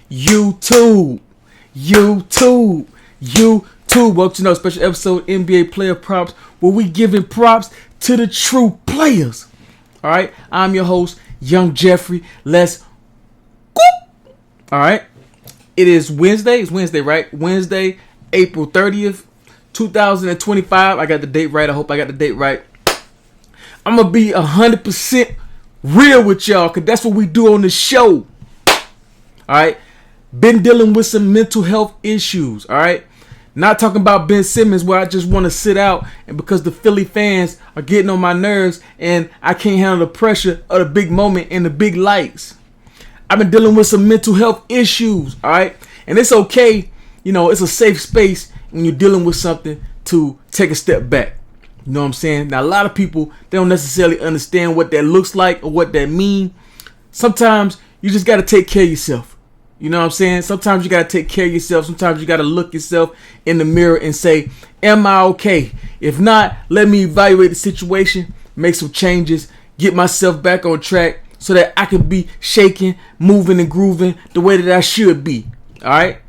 YouTube. Welcome to another special episode NBA Player Props, where we giving props to the true players. All right, I'm your host, Young Jeffrey. Let's go. All right, it is Wednesday. It's Wednesday, right? Wednesday, April 30th, 2025. I got the date right. I hope I got the date right. I'm gonna be 100% real with y'all, cause that's what we do on the show. All right, been dealing with some mental health issues. All right, not talking about Ben Simmons, where I just want to sit out, and because the Philly fans are getting on my nerves, and I can't handle the pressure of the big moment and the big lights. I've been dealing with some mental health issues. All right, and it's okay. You know, it's a safe space when you're dealing with something to take a step back. You know what I'm saying? Now, a lot of people, they don't necessarily understand what that looks like or what that means. Sometimes you just got to take care of yourself. You know what I'm saying? Sometimes you got to take care of yourself. Sometimes you got to look yourself in the mirror and say, am I okay? If not, let me evaluate the situation, make some changes, get myself back on track so that I can be shaking, moving, and grooving the way that I should be. All right?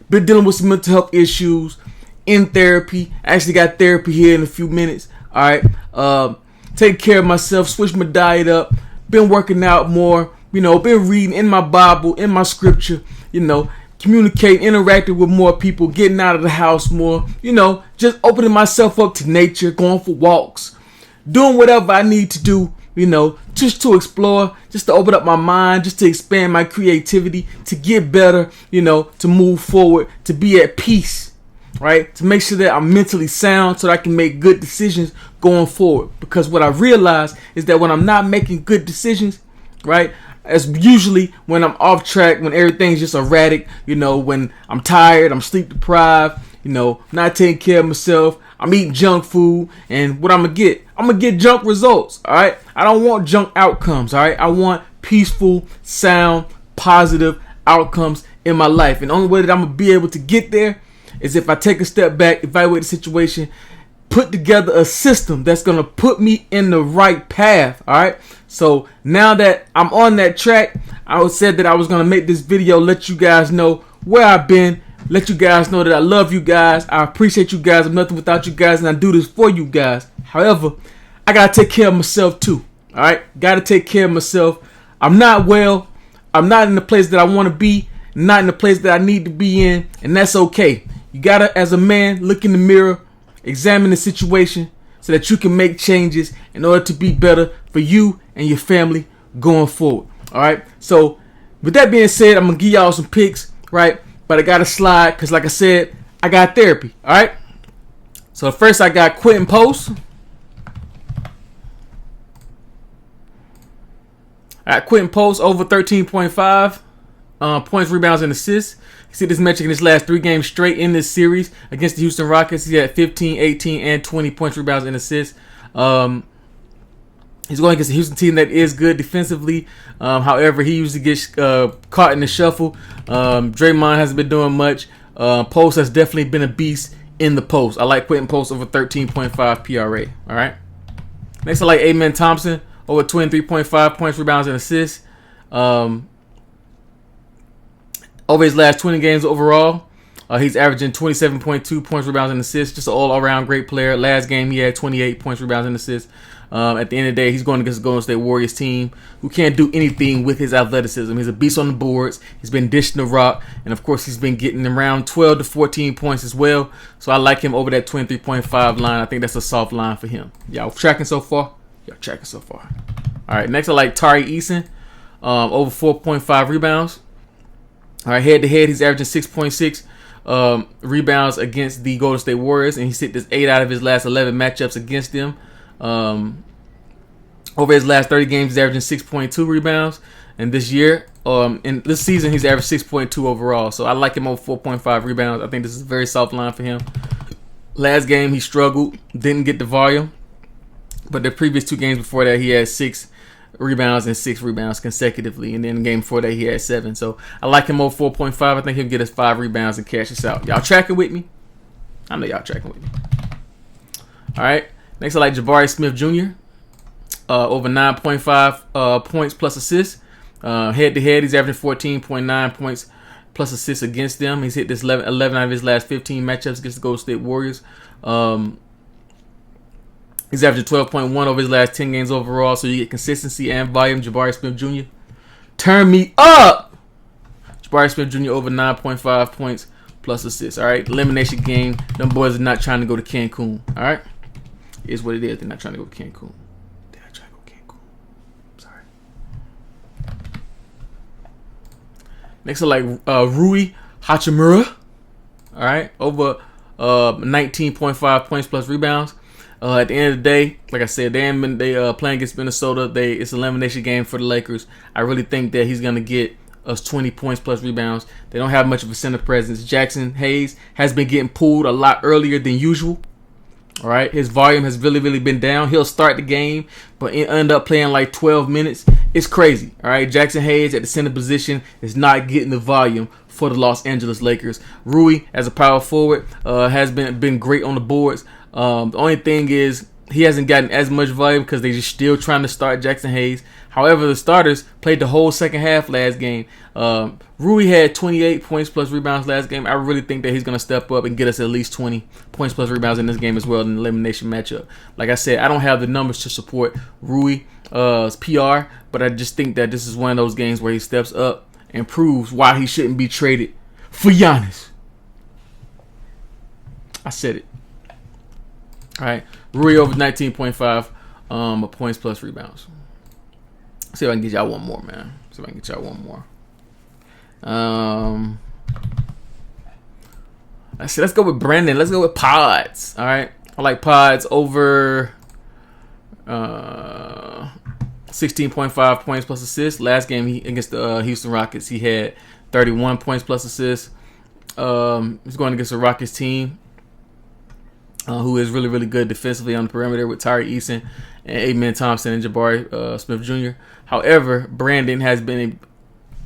Been dealing with some mental health issues, in therapy. I actually got therapy here in a few minutes. All right. Take care of myself, switch my diet up, been working out more, you know, been reading in my Bible, in my scripture, you know, communicating, interacting with more people, getting out of the house more, you know, just opening myself up to nature, going for walks, doing whatever I need to do, you know, just to explore, just to open up my mind, just to expand my creativity, to get better, you know, to move forward, to be at peace. Right, to make sure that I'm mentally sound so that I can make good decisions going forward. Because what I realized is that when I'm not making good decisions, right, it's usually when I'm off track, when everything's just erratic, you know, when I'm tired, I'm sleep deprived, you know, not taking care of myself, I'm eating junk food, and what I'm gonna get junk results. All right, I don't want junk outcomes. All right, I want peaceful, sound, positive outcomes in my life, and the only way that I'm gonna be able to get there is if I take a step back, evaluate the situation, put together a system that's going to put me in the right path, all right? So now that I'm on that track, I said that I was going to make this video, let you guys know where I've been, let you guys know that I love you guys, I appreciate you guys, I'm nothing without you guys, and I do this for you guys. However, I got to take care of myself too, all right? Got to take care of myself. I'm not well. I'm not in the place that I want to be, not in the place that I need to be in, and that's okay. You gotta, as a man, look in the mirror, examine the situation so that you can make changes in order to be better for you and your family going forward. All right. So with that being said, I'm gonna give y'all some picks, right? But I gotta slide because, like I said, I got therapy. All right. So first, I got Quentin Post. All right, Quentin Post over 13.5 points, rebounds, and assists. See this metric in his last 3 games straight in this series against the Houston Rockets. He had 15, 18, and 20 points, rebounds, and assists. He's going against a Houston team that is good defensively. However, he usually gets caught in the shuffle. Draymond hasn't been doing much. Post has definitely been a beast in the post. I like Quentin Post over 13.5 PRA. All right. Next, I like Amen Thompson over 23.5 points, rebounds, and assists. Over his last 20 games overall, he's averaging 27.2 points, rebounds, and assists. Just an all-around great player. Last game, he had 28 points, rebounds, and assists. At the end of the day, he's going against the Golden State Warriors team who can't do anything with his athleticism. He's a beast on the boards. He's been dishing the rock. And, of course, he's been getting around 12 to 14 points as well. So I like him over that 23.5 line. I think that's a soft line for him. Y'all tracking so far? Y'all tracking so far. All right, next I like Tari Eason, over 4.5 rebounds. All right, head-to-head, he's averaging 6.6 rebounds against the Golden State Warriors, and he's hit this 8 out of his last 11 matchups against them. Over his last 30 games, he's averaging 6.2 rebounds, and this year, in this season, he's averaged 6.2 overall. So I like him over 4.5 rebounds. I think this is a very soft line for him. Last game, he struggled, didn't get the volume, but the previous 2 games before that, he had 6 rebounds and 6 rebounds consecutively, and then the game before that he had 7. So I like him over 4.5. I think he'll get us 5 rebounds and cash us out. Y'all tracking with me? I know y'all tracking with me. All right, next I like Jabari Smith Jr. Over 9.5 points plus assists. Head to head, he's averaging 14.9 points plus assists against them. He's hit this 11 out of his last 15 matchups against the Golden State Warriors. He's averaging 12.1 over his last 10 games overall, so you get consistency and volume. Jabari Smith Jr. Turn me up! Jabari Smith Jr. over 9.5 points plus assists. All right, elimination game. Them boys are not trying to go to Cancun. All right, it's what it is. They're not trying to go to Cancun. They're not trying to go to Cancun. Sorry. Next are like Rui Hachimura. All right, over 19.5 points plus rebounds. At the end of the day, like I said, they playing against Minnesota. It's an elimination game for the Lakers. I really think that he's gonna get us 20 points plus rebounds. They don't have much of a center presence. Jackson Hayes has been getting pulled a lot earlier than usual. All right, his volume has really been down. He'll start the game, but end up playing like 12 minutes. It's crazy. All right, Jackson Hayes at the center position is not getting the volume for the Los Angeles Lakers. Rui, as a power forward, has been great on the boards. The only thing is he hasn't gotten as much volume because they're just still trying to start Jackson Hayes. However, the starters played the whole second half last game. Rui had 28 points plus rebounds last game. I really think that he's going to step up and get us at least 20 points plus rebounds in this game as well in the elimination matchup. Like I said, I don't have the numbers to support Rui's PR, but I just think that this is one of those games where he steps up and proves why he shouldn't be traded for Giannis. I said it. All right, Rui over 19.5 points plus rebounds. See if I can get y'all one more, man. Let's go with Brandon. Let's go with Pods. All right, I like Pods over 16.5 points plus assists. Last game against the Houston Rockets, he had 31 points plus assists. He's going against the Rockets team, who is really good defensively on the perimeter with Tyree Eason and Amen Thompson and Jabari Smith Jr. However, Brandon has been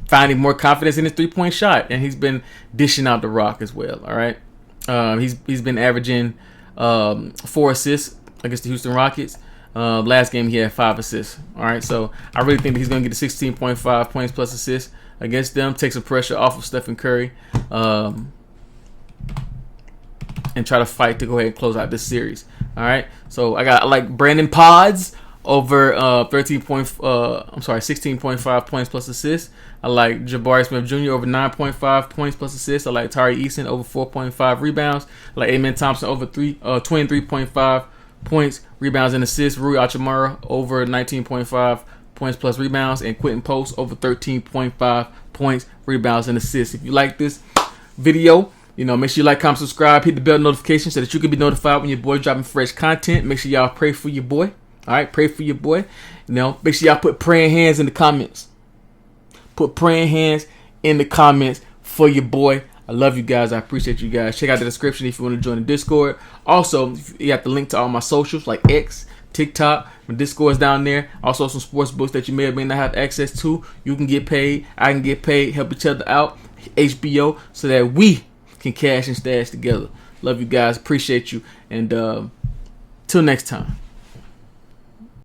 finding more confidence in his three-point shot, and he's been dishing out the rock as well. All right, he's been averaging 4 assists against the Houston Rockets. Last game he had 5 assists. All right, so I really think that he's going to get the 16.5 points plus assists against them, take some pressure off of Stephen Curry, and try to fight to go ahead and close out this series. All right, so I like Brandon Pods over 16.5 points plus assists. I like Jabari Smith Jr. over 9.5 points plus assists. I like Tari Eason over 4.5 rebounds. I like Amen Thompson over 23.5 points, rebounds, and assists. Rui Hachimura over 19.5 points plus rebounds, and Quentin Post over 13.5 points, rebounds, and assists. If you like this video, make sure you like, comment, subscribe, hit the bell notification so that you can be notified when your boy dropping fresh content. Make sure y'all pray for your boy. All right, pray for your boy. Make sure y'all put praying hands in the comments. Put praying hands in the comments for your boy. I love you guys. I appreciate you guys. Check out the description if you want to join the Discord. Also, you have the link to all my socials like X, TikTok. My Discord is down there. Also, some sports books that you may or may not have access to. You can get paid. I can get paid. Help each other out. HBO, so that we can cash and stash together. Love you guys. Appreciate you. And till next time.